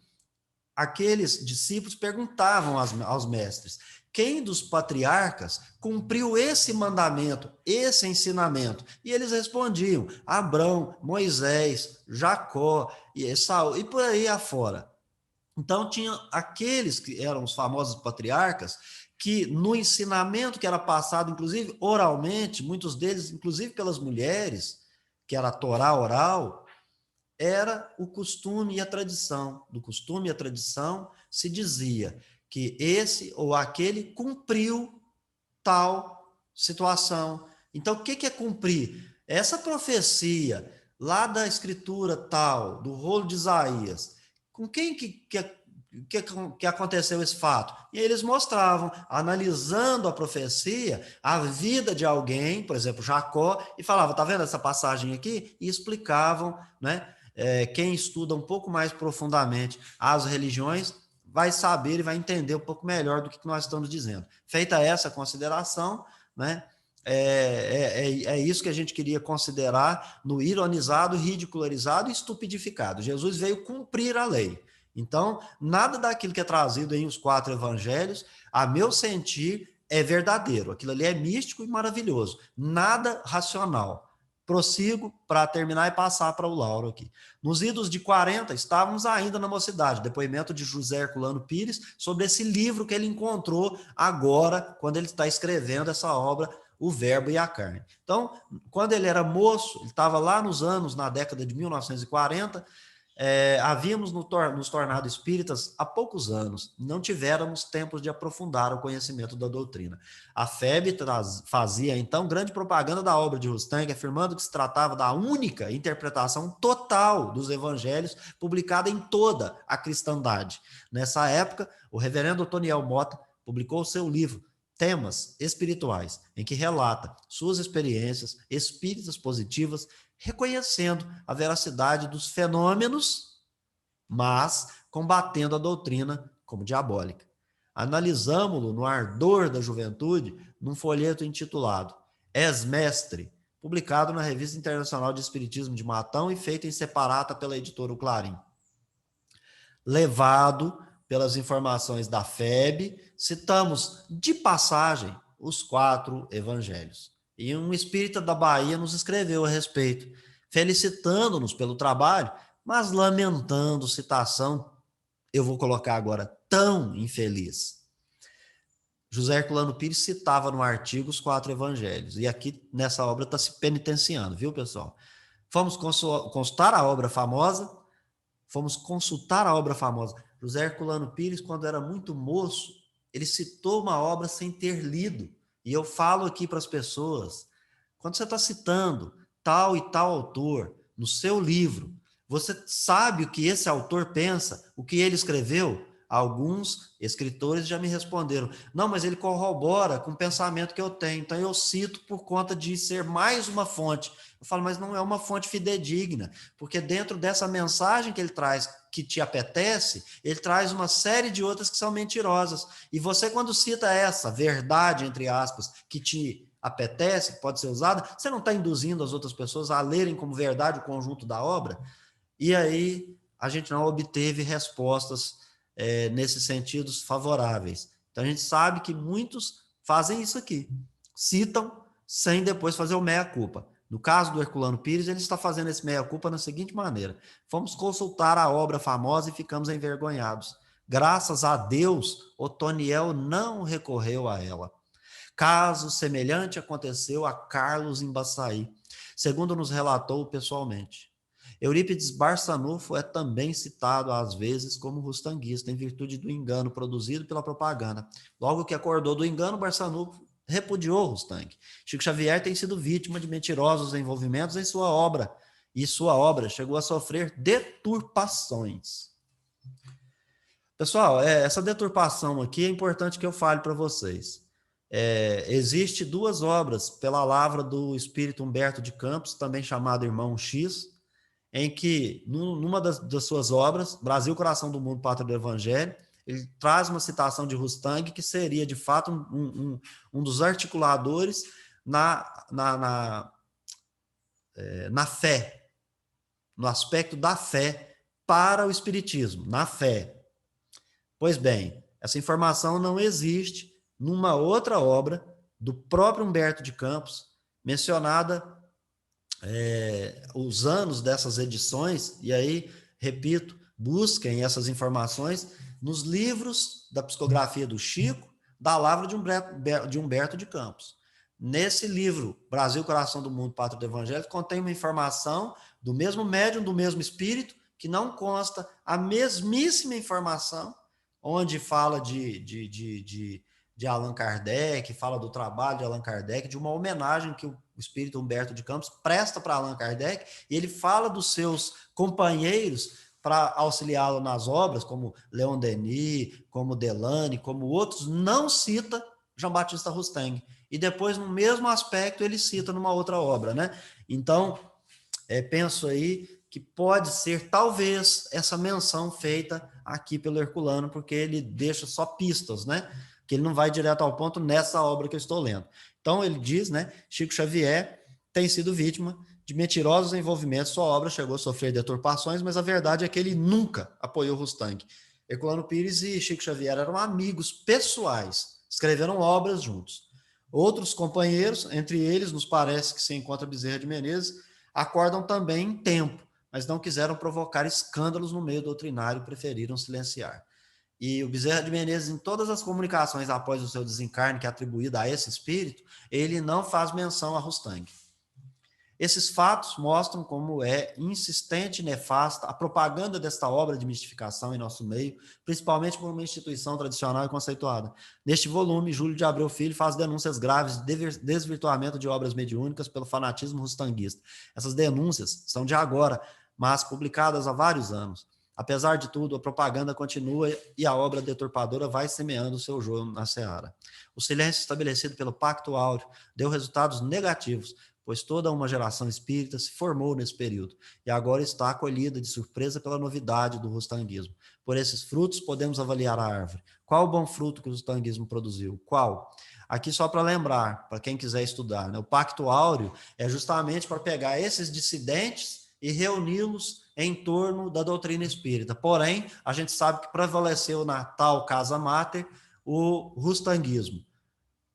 S1: aqueles discípulos perguntavam aos mestres: quem dos patriarcas cumpriu esse mandamento, esse ensinamento? E eles respondiam: Abrão, Moisés, Jacó e Saul, e por aí afora. Então, tinha aqueles que eram os famosos patriarcas, que no ensinamento que era passado, inclusive oralmente, muitos deles, inclusive pelas mulheres, que era a Torá oral, era o costume e a tradição. Do costume e a tradição se dizia que esse ou aquele cumpriu tal situação. Então, o que é cumprir? Essa profecia lá da escritura tal, do rolo de Isaías, com quem que que aconteceu esse fato? E eles mostravam, analisando a profecia, a vida de alguém, por exemplo, Jacó, e falavam, tá vendo essa passagem aqui? E explicavam, né? Quem estuda um pouco mais profundamente as religiões vai saber e vai entender um pouco melhor do que nós estamos dizendo. Feita essa consideração, né? É isso que a gente queria considerar no ironizado, ridicularizado e estupidificado. Jesus veio cumprir a lei. Então, nada daquilo que é trazido em os 4 evangelhos, a meu sentir, é verdadeiro. Aquilo ali é místico e maravilhoso. Nada racional. Prossigo para terminar e passar para o Lauro aqui. Nos idos de 40, estávamos ainda na mocidade. Depoimento de José Herculano Pires sobre esse livro que ele encontrou agora, quando ele está escrevendo essa obra, O Verbo e a Carne. Então, quando ele era moço, ele estava lá na década de 1940, havíamos nos tornado espíritas há poucos anos, não tivéramos tempo de aprofundar o conhecimento da doutrina. A FEB fazia, então, grande propaganda da obra de Rustang, afirmando que se tratava da única interpretação total dos evangelhos publicada em toda a cristandade. Nessa época, o reverendo Otoniel Mota publicou seu livro Temas Espirituais, em que relata suas experiências espíritas positivas, reconhecendo a veracidade dos fenômenos, mas combatendo a doutrina como diabólica. Analisamo-lo no ardor da juventude num folheto intitulado És Mestre, publicado na Revista Internacional de Espiritismo de Matão e feito em separata pela editora O Clarim. Levado pelas informações da FEB, citamos de passagem os 4 evangelhos. E um espírita da Bahia nos escreveu a respeito, felicitando-nos pelo trabalho, mas lamentando citação, eu vou colocar agora, tão infeliz. José Herculano Pires citava no artigo os 4 evangelhos, e aqui nessa obra está se penitenciando, viu, pessoal? Fomos consultar a obra famosa, José Herculano Pires, quando era muito moço, ele citou uma obra sem ter lido. E eu falo aqui para as pessoas, quando você está citando tal e tal autor no seu livro, você sabe o que esse autor pensa, o que ele escreveu? Alguns escritores já me responderam, não, mas ele corrobora com o pensamento que eu tenho, então eu cito por conta de ser mais uma fonte. Eu falo, mas não é uma fonte fidedigna, porque dentro dessa mensagem que ele traz, que te apetece, ele traz uma série de outras que são mentirosas. E você, quando cita essa verdade, entre aspas, que te apetece, que pode ser usada, você não está induzindo as outras pessoas a lerem como verdade o conjunto da obra? E aí a gente não obteve respostas nesses sentidos favoráveis. Então a gente sabe que muitos fazem isso aqui, citam sem depois fazer o meia-culpa. No caso do Herculano Pires, ele está fazendo esse meia-culpa da seguinte maneira: fomos consultar a obra famosa e ficamos envergonhados. Graças a Deus, Otoniel não recorreu a ela. Caso semelhante aconteceu a Carlos Embaçaí, segundo nos relatou pessoalmente. Eurípides Barçanufo é também citado às vezes como rustanguista, em virtude do engano produzido pela propaganda. Logo que acordou do engano, Barçanufo repudiou Rustang. Chico Xavier tem sido vítima de mentirosos envolvimentos em sua obra, e sua obra chegou a sofrer deturpações. Pessoal, essa deturpação aqui é importante que eu fale para vocês. Existe 2 obras pela lavra do espírito Humberto de Campos, também chamado Irmão X, em que, numa das suas obras, Brasil, Coração do Mundo, Pátria do Evangelho, ele traz uma citação de Rustang, que seria, de fato, um dos articuladores na fé, no aspecto da fé para o Espiritismo, na fé. Pois bem, essa informação não existe numa outra obra do próprio Humberto de Campos, mencionada os anos dessas edições, e aí, repito, busquem essas informações nos livros da psicografia do Chico, da lavra de Humberto de Campos. Nesse livro, Brasil, Coração do Mundo, Pátria do Evangelho, contém uma informação do mesmo médium, do mesmo espírito, que não consta a mesmíssima informação, onde fala de Allan Kardec, fala do trabalho de Allan Kardec, de uma homenagem que o espírito Humberto de Campos presta para Allan Kardec, e ele fala dos seus companheiros para auxiliá-lo nas obras, como Leon Denis, como Delane, como outros, não cita Jean Baptiste Rustang. E depois, no mesmo aspecto, ele cita numa outra obra, né? Então, penso aí que pode ser, talvez, essa menção feita aqui pelo Herculano, porque ele deixa só pistas, né? Que ele não vai direto ao ponto nessa obra que eu estou lendo. Então, ele diz, né? Chico Xavier tem sido vítima de mentirosos envolvimentos, sua obra chegou a sofrer deturpações, mas a verdade é que ele nunca apoiou Rustang. Herculano Pires e Chico Xavier eram amigos pessoais, escreveram obras juntos. Outros companheiros, entre eles, nos parece que se encontra Bezerra de Menezes, acordam também em tempo, mas não quiseram provocar escândalos no meio doutrinário, preferiram silenciar. E o Bezerra de Menezes, em todas as comunicações após o seu desencarne, que é atribuída a esse espírito, ele não faz menção a Rustang. Esses fatos mostram como é insistente e nefasta a propaganda desta obra de mistificação em nosso meio, principalmente por uma instituição tradicional e conceituada. Neste volume, Júlio de Abreu Filho faz denúncias graves de desvirtuamento de obras mediúnicas pelo fanatismo rustanguista. Essas denúncias são de agora, mas publicadas há vários anos. Apesar de tudo, a propaganda continua e a obra deturpadora vai semeando o seu joio na seara. O silêncio estabelecido pelo Pacto Áureo deu resultados negativos, pois toda uma geração espírita se formou nesse período e agora está acolhida de surpresa pela novidade do rustanguismo. Por esses frutos, podemos avaliar a árvore. Qual o bom fruto que o rustanguismo produziu? Qual? Aqui só para lembrar, para quem quiser estudar, né? O Pacto Áureo é justamente para pegar esses dissidentes e reuni-los em torno da doutrina espírita. Porém, a gente sabe que prevaleceu na tal casa máter o rustanguismo.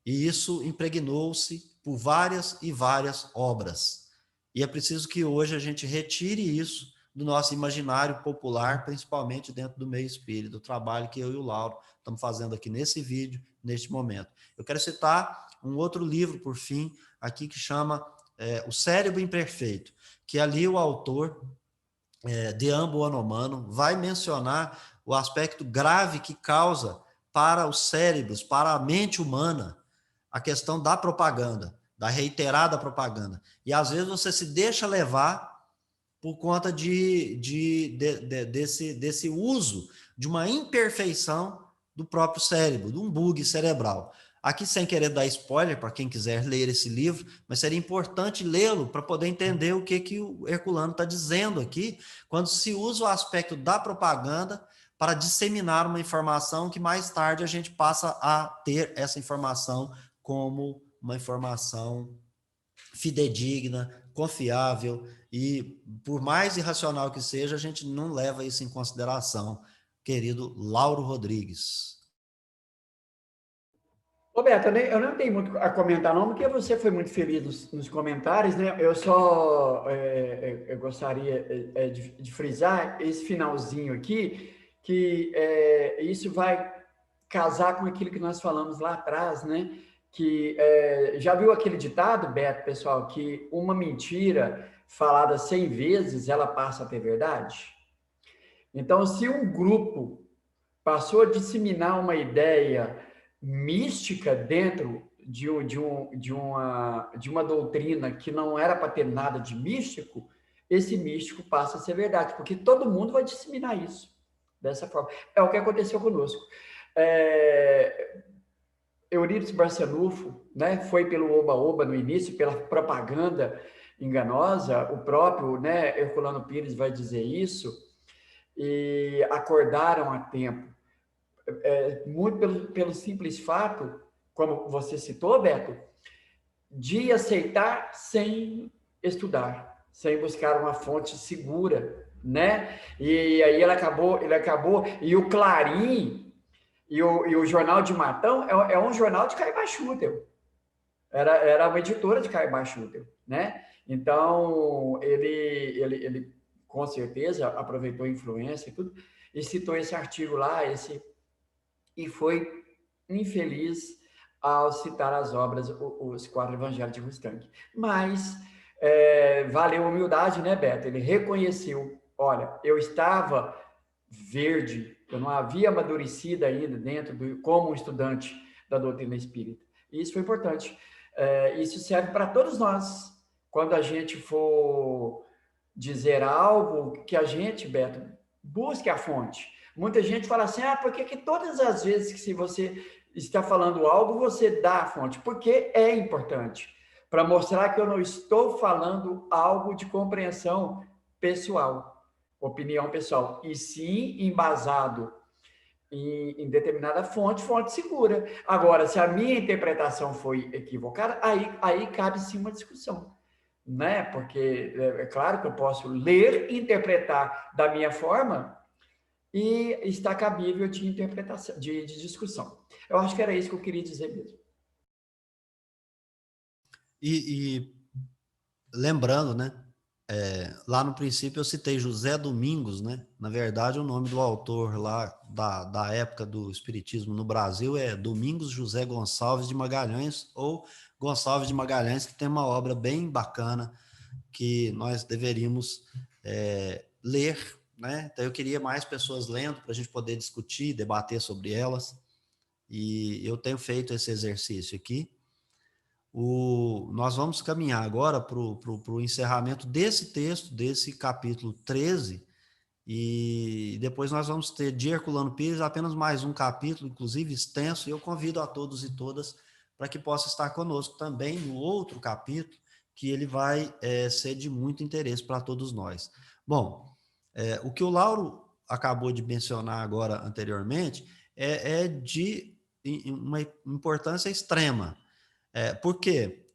S1: E isso impregnou-se por várias e várias obras. E é preciso que hoje a gente retire isso do nosso imaginário popular, principalmente dentro do meio espírita, do trabalho que eu e o Lauro estamos fazendo aqui nesse vídeo, neste momento. Eu quero citar um outro livro, por fim, aqui que chama O Cérebro Imperfeito, que ali o autor, Deambo Anomano, vai mencionar o aspecto grave que causa para os cérebros, para a mente humana, a questão da propaganda, da reiterada propaganda. E às vezes você se deixa levar por conta desse uso de uma imperfeição do próprio cérebro, de um bug cerebral. Aqui, sem querer dar spoiler para quem quiser ler esse livro, mas seria importante lê-lo para poder entender o que o Herculano está dizendo aqui, quando se usa o aspecto da propaganda para disseminar uma informação que mais tarde a gente passa a ter essa informação como uma informação fidedigna, confiável, e por mais irracional que seja, a gente não leva isso em consideração, querido Lauro Rodrigues.
S2: Roberto, eu não tenho muito a comentar não, porque você foi muito feliz nos comentários, né? Eu só eu gostaria de frisar esse finalzinho aqui, que isso vai casar com aquilo que nós falamos lá atrás, né? Que já viu aquele ditado, Beto, pessoal, que uma mentira falada 100 vezes, ela passa a ter verdade? Então, se um grupo passou a disseminar uma ideia mística dentro de uma doutrina que não era para ter nada de místico, esse místico passa a ser verdade, porque todo mundo vai disseminar isso dessa forma. É o que aconteceu conosco. Eurípides Barçanufo, né, foi pelo oba-oba no início, pela propaganda enganosa, o próprio, né, Herculano Pires vai dizer isso, e acordaram a tempo. Muito pelo simples fato, como você citou, Beto, de aceitar sem estudar, sem buscar uma fonte segura, né? E aí ele acabou, e o Clarim e o Jornal de Matão é um jornal de Caiba Schutel. Era uma editora de Caiba Schutel, né? Então, ele com certeza aproveitou a influência e tudo, e citou esse artigo lá, e foi infeliz ao citar as obras, os 4 evangelhos de Rustang. Mas valeu a humildade, né, Beto? Ele reconheceu, olha, eu estava verde, eu não havia amadurecido ainda como um estudante da doutrina espírita. E isso foi importante. Isso serve para todos nós. Quando a gente for dizer algo que a gente, Beto, busque a fonte. Muita gente fala assim, por que todas as vezes que se você está falando algo, você dá a fonte? Porque é importante, para mostrar que eu não estou falando algo de compreensão pessoal, opinião pessoal, e sim embasado em determinada fonte, fonte segura. Agora, se a minha interpretação foi equivocada, aí cabe sim uma discussão, né? Porque é claro que eu posso ler e interpretar da minha forma e está cabível de interpretação, de discussão. Eu acho que era isso que eu queria dizer mesmo.
S1: E lembrando, né? Lá no princípio eu citei José Domingos, né? Na verdade, o nome do autor lá da época do Espiritismo no Brasil é Domingos José Gonçalves de Magalhães, ou Gonçalves de Magalhães, que tem uma obra bem bacana que nós deveríamos ler, né? Então eu queria mais pessoas lendo para a gente poder discutir, debater sobre elas, e eu tenho feito esse exercício aqui. Nós vamos caminhar agora para o encerramento desse texto, desse capítulo 13, e depois nós vamos ter de Herculano Pires apenas mais um capítulo, inclusive extenso, e eu convido a todos e todas para que possa estar conosco também no outro capítulo, que ele vai ser de muito interesse para todos nós. Bom, o que o Lauro acabou de mencionar agora anteriormente é de uma importância extrema. Por quê?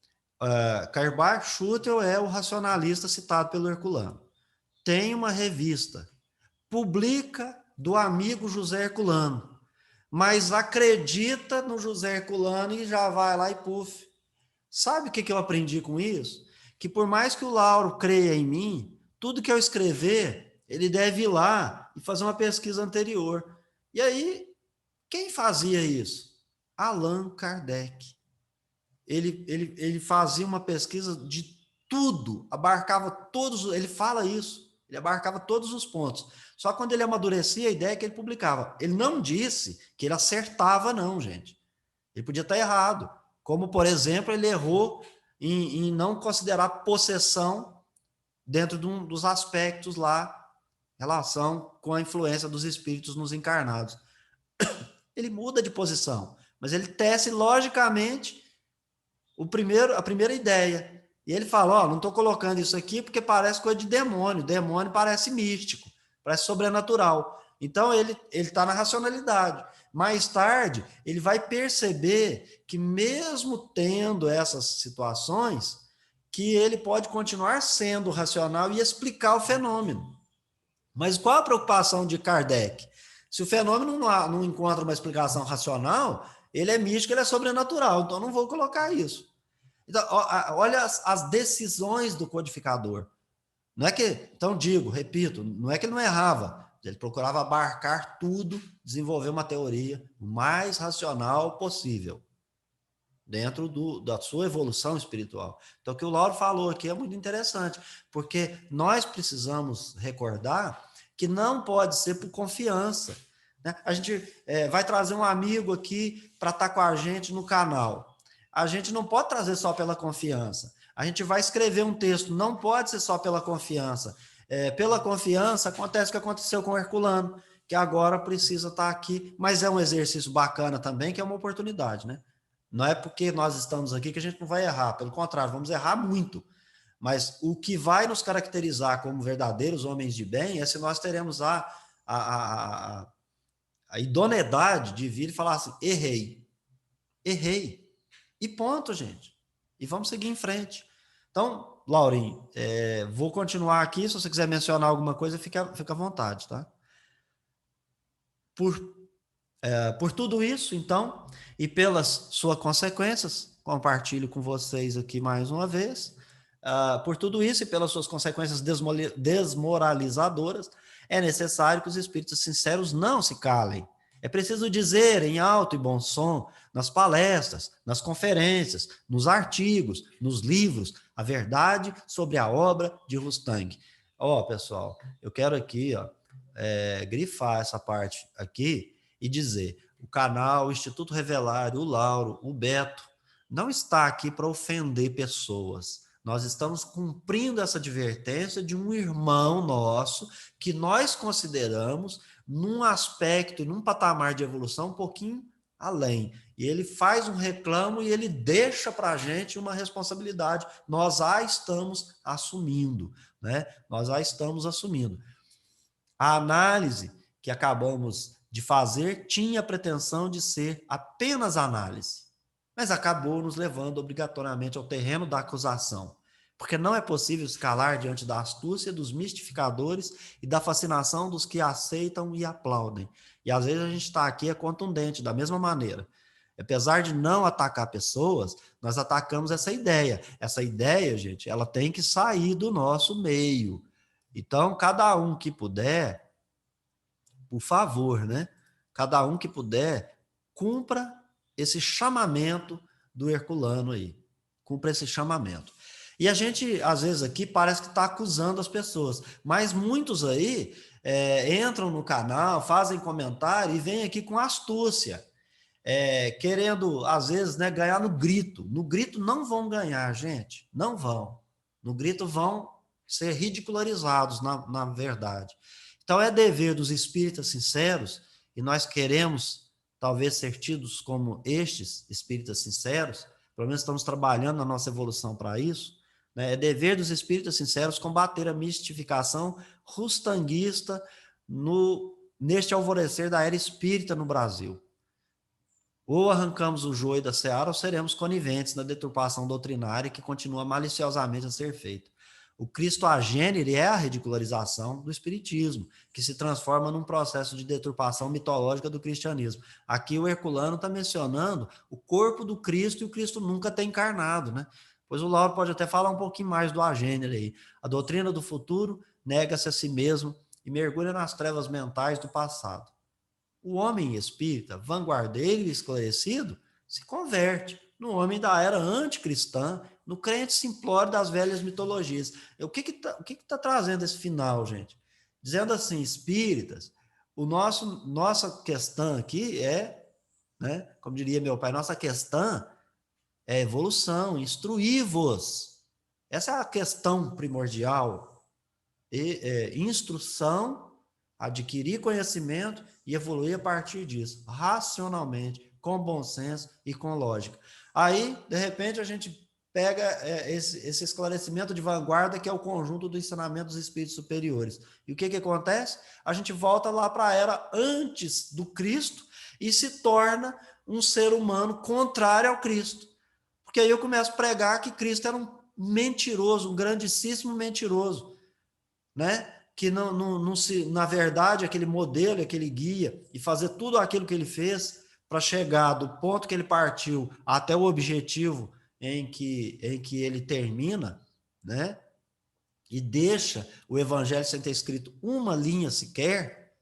S1: Karl Schutel é o racionalista citado pelo Herculano. Tem uma revista, publica do amigo José Herculano, mas acredita no José Herculano e já vai lá e puf. Sabe o que eu aprendi com isso? Que por mais que o Lauro creia em mim, tudo que eu escrever, ele deve ir lá e fazer uma pesquisa anterior. E aí, quem fazia isso? Allan Kardec. Ele fazia uma pesquisa de tudo, abarcava todos, ele fala isso, ele abarcava todos os pontos. Só quando ele amadurecia a ideia que ele publicava. Ele não disse que ele acertava, não, gente. Ele podia estar errado. Como, por exemplo, ele errou em não considerar possessão dentro dos aspectos lá, relação com a influência dos espíritos nos encarnados. Ele muda de posição, mas ele tece logicamente a primeira ideia. E ele fala, não estou colocando isso aqui porque parece coisa de demônio. Demônio parece místico, parece sobrenatural. Então, ele está na racionalidade. Mais tarde, ele vai perceber que mesmo tendo essas situações, que ele pode continuar sendo racional e explicar o fenômeno. Mas qual a preocupação de Kardec? Se o fenômeno não encontra uma explicação racional, ele é místico, ele é sobrenatural, então não vou colocar isso. Então, olha as decisões do codificador. Não é que, então digo, repito, não é que ele não errava, ele procurava abarcar tudo, desenvolver uma teoria o mais racional possível, dentro da sua evolução espiritual. Então, o que o Lauro falou aqui é muito interessante, porque nós precisamos recordar que não pode ser por confiança, né? A gente vai trazer um amigo aqui para estar com a gente no canal. A gente não pode trazer só pela confiança. A gente vai escrever um texto, não pode ser só pela confiança. Pela confiança, acontece o que aconteceu com o Herculano, que agora precisa estar aqui, mas é um exercício bacana também, que é uma oportunidade, né? Não é porque nós estamos aqui que a gente não vai errar, pelo contrário, vamos errar muito. Mas o que vai nos caracterizar como verdadeiros homens de bem é se nós teremos a idoneidade de vir e falar assim, errei. E ponto, gente. E vamos seguir em frente. Então, Laurinho, vou continuar aqui, se você quiser mencionar alguma coisa, fica à vontade, tá? Por tudo isso, então, e pelas suas consequências, compartilho com vocês aqui mais uma vez, por tudo isso e pelas suas consequências desmoralizadoras, é necessário que os espíritos sinceros não se calem. É preciso dizer em alto e bom som, nas palestras, nas conferências, nos artigos, nos livros, a verdade sobre a obra de Rustang. Pessoal, eu quero aqui, grifar essa parte aqui e dizer, o canal, o Instituto Revelário, o Lauro, o Beto, não está aqui para ofender pessoas, Nós estamos cumprindo essa advertência de um irmão nosso que nós consideramos num aspecto, num patamar de evolução um pouquinho além. E ele faz um reclamo e ele deixa para a gente uma responsabilidade. Nós a estamos assumindo, né? Nós a estamos assumindo. A análise que acabamos de fazer tinha a pretensão de ser apenas análise, mas acabou nos levando obrigatoriamente ao terreno da acusação, porque não é possível escalar diante da astúcia dos mistificadores e da fascinação dos que aceitam e aplaudem. E às vezes a gente está aqui é contundente, da mesma maneira. Apesar de não atacar pessoas, nós atacamos essa ideia. Essa ideia, gente, ela tem que sair do nosso meio. Então, cada um que puder, por favor, né? Cada um que puder, cumpra esse chamamento do Herculano aí. Cumpra esse chamamento. E a gente, às vezes, aqui parece que está acusando as pessoas, mas muitos aí entram no canal, fazem comentário e vêm aqui com astúcia, querendo, às vezes, né, ganhar no grito. No grito não vão ganhar, gente, não vão. No grito vão ser ridicularizados, na verdade. Então, é dever dos espíritas sinceros, e nós queremos, talvez, ser tidos como estes espíritas sinceros, pelo menos estamos trabalhando na nossa evolução para isso, né? É dever dos espíritas sinceros combater a mistificação rustanguista neste alvorecer da era espírita no Brasil. Ou arrancamos o joio da seara ou seremos coniventes na deturpação doutrinária que continua maliciosamente a ser feita. O Cristoagênere é a ridicularização do espiritismo, que se transforma num processo de deturpação mitológica do cristianismo. Aqui o Herculano está mencionando o corpo do Cristo e o Cristo nunca tem encarnado, né? Pois o Lauro pode até falar um pouquinho mais do agênere aí. A doutrina do futuro nega-se a si mesmo e mergulha nas trevas mentais do passado. O homem espírita, vanguardeiro e esclarecido, se converte no homem da era anticristã, no crente simplório das velhas mitologias. O que está trazendo esse final, gente? Dizendo assim, espíritas, nossa questão aqui né, como diria meu pai, nossa questão é evolução, instruí-vos. Essa é a questão primordial. Instrução, adquirir conhecimento e evoluir a partir disso, racionalmente, com bom senso e com lógica. Aí, de repente, a gente pega esse esclarecimento de vanguarda, que é o conjunto do ensinamento dos espíritos superiores. E o que acontece? A gente volta lá para a era antes do Cristo e se torna um ser humano contrário ao Cristo. Porque aí eu começo a pregar que Cristo era um mentiroso, um grandíssimo mentiroso, né? Que não se, na verdade, aquele modelo, aquele guia, e fazer tudo aquilo que ele fez para chegar do ponto que ele partiu até o objetivo em que ele termina, né? E deixa o evangelho sem ter escrito uma linha sequer,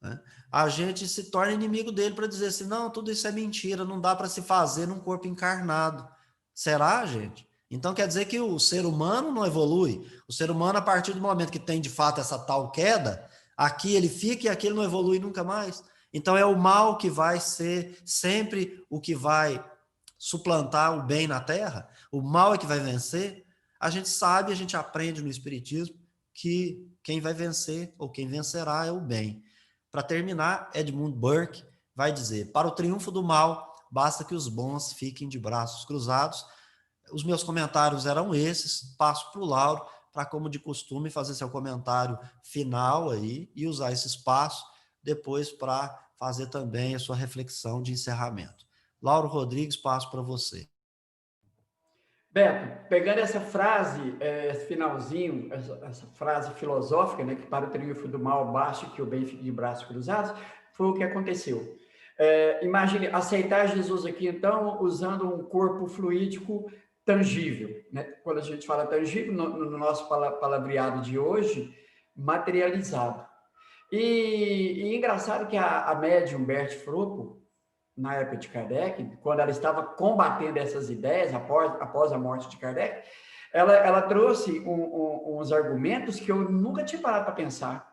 S1: né? A gente se torna inimigo dele para dizer assim, não, tudo isso é mentira, não dá para se fazer num corpo encarnado. Será, gente? Então quer dizer que o ser humano não evolui. O ser humano, a partir do momento que tem de fato essa tal queda, aqui ele fica e aqui ele não evolui nunca mais. Então é o mal que vai ser sempre o que vai suplantar o bem na Terra. O mal é que vai vencer. A gente sabe, a gente aprende no Espiritismo que quem vai vencer ou quem vencerá é o bem. Para terminar, Edmund Burke vai dizer: para o triunfo do mal, basta que os bons fiquem de braços cruzados. Os meus comentários eram esses. Passo para o Lauro, para, como de costume, fazer seu comentário final aí e usar esse espaço depois para fazer também a sua reflexão de encerramento. Lauro Rodrigues, passo para você.
S2: Beto, pegando essa frase, esse finalzinho, essa frase filosófica, né, que para o triunfo do mal basta que o bem fique de braços cruzados, foi o que aconteceu. Imagine aceitar Jesus aqui, então, usando um corpo fluídico tangível, né? Quando a gente fala tangível, no nosso palavreado de hoje, materializado. E engraçado que a médium Bert Frupo, na época de Kardec, quando ela estava combatendo essas ideias, após a morte de Kardec, ela trouxe uns argumentos que eu nunca tinha parado para pensar.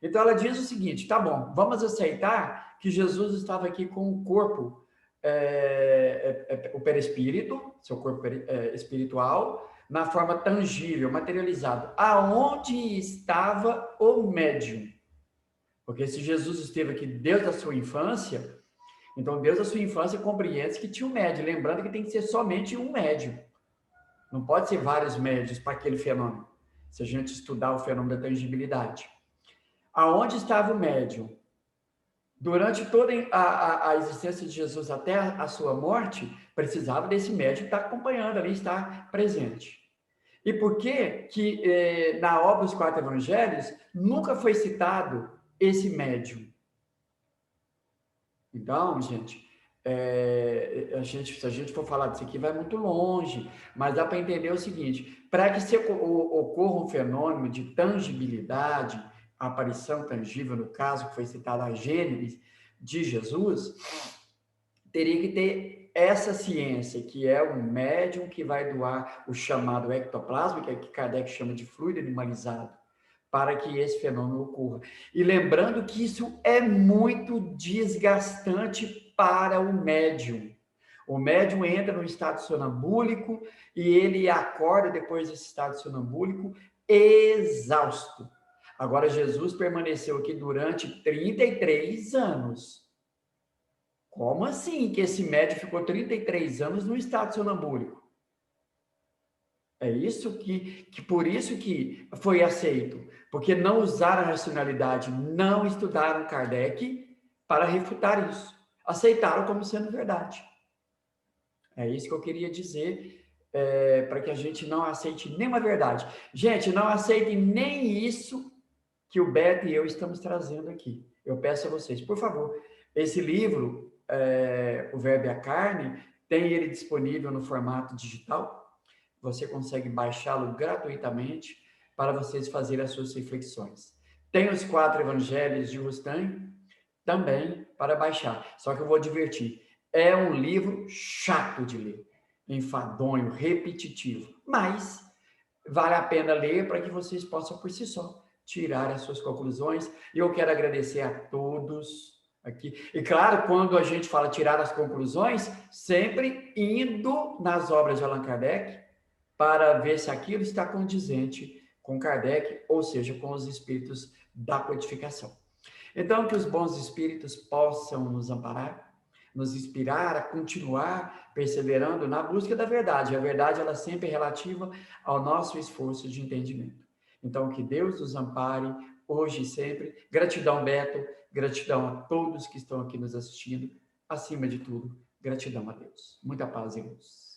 S2: Então, ela diz o seguinte, tá bom, vamos aceitar que Jesus estava aqui com um corpo o perispírito, seu corpo espiritual, na forma tangível, materializado. Aonde estava o médium? Porque se Jesus esteve aqui desde a sua infância, então desde a sua infância compreende que tinha um médium. Lembrando que tem que ser somente um médium. Não pode ser vários médios para aquele fenômeno, se a gente estudar o fenômeno da tangibilidade. Aonde estava o médium? Durante toda a existência de Jesus até a sua morte, precisava desse médium estar acompanhando ali, estar presente. E por que na obra dos 4 evangelhos nunca foi citado esse médium? Então, gente, se a gente for falar disso aqui, vai muito longe, mas dá para entender o seguinte: para que ocorra um fenômeno de tangibilidade, aparição tangível, no caso que foi citada a Gênesis de Jesus, teria que ter essa ciência, que é um médium que vai doar o chamado ectoplasma, que é que Kardec chama de fluido animalizado, para que esse fenômeno ocorra. E lembrando que isso é muito desgastante para o médium. O médium entra no estado sonambúlico e ele acorda depois desse estado sonambúlico exausto. Agora, Jesus permaneceu aqui durante 33 anos. Como assim que esse médium ficou 33 anos no estado sonambúlico? É isso por isso que foi aceito, porque não usaram a racionalidade, não estudaram Kardec para refutar isso. Aceitaram como sendo verdade. É isso que eu queria dizer, para que a gente não aceite nenhuma verdade. Gente, não aceitem nem isso que o Beto e eu estamos trazendo aqui. Eu peço a vocês, por favor, esse livro, O Verbo e a Carne, tem ele disponível no formato digital. Você consegue baixá-lo gratuitamente para vocês fazerem as suas reflexões. Tem os 4 evangelhos de Rustan também para baixar. Só que eu vou advertir, é um livro chato de ler, enfadonho, repetitivo, mas vale a pena ler para que vocês possam por si só tirar as suas conclusões. E eu quero agradecer a todos aqui. E claro, quando a gente fala tirar as conclusões, sempre indo nas obras de Allan Kardec, para ver se aquilo está condizente com Kardec, ou seja, com os espíritos da codificação. Então, que os bons espíritos possam nos amparar, nos inspirar a continuar perseverando na busca da verdade. A verdade, ela sempre é relativa ao nosso esforço de entendimento. Então, que Deus nos ampare hoje e sempre. Gratidão, Beto. Gratidão a todos que estão aqui nos assistindo. Acima de tudo, gratidão a Deus. Muita paz e luz.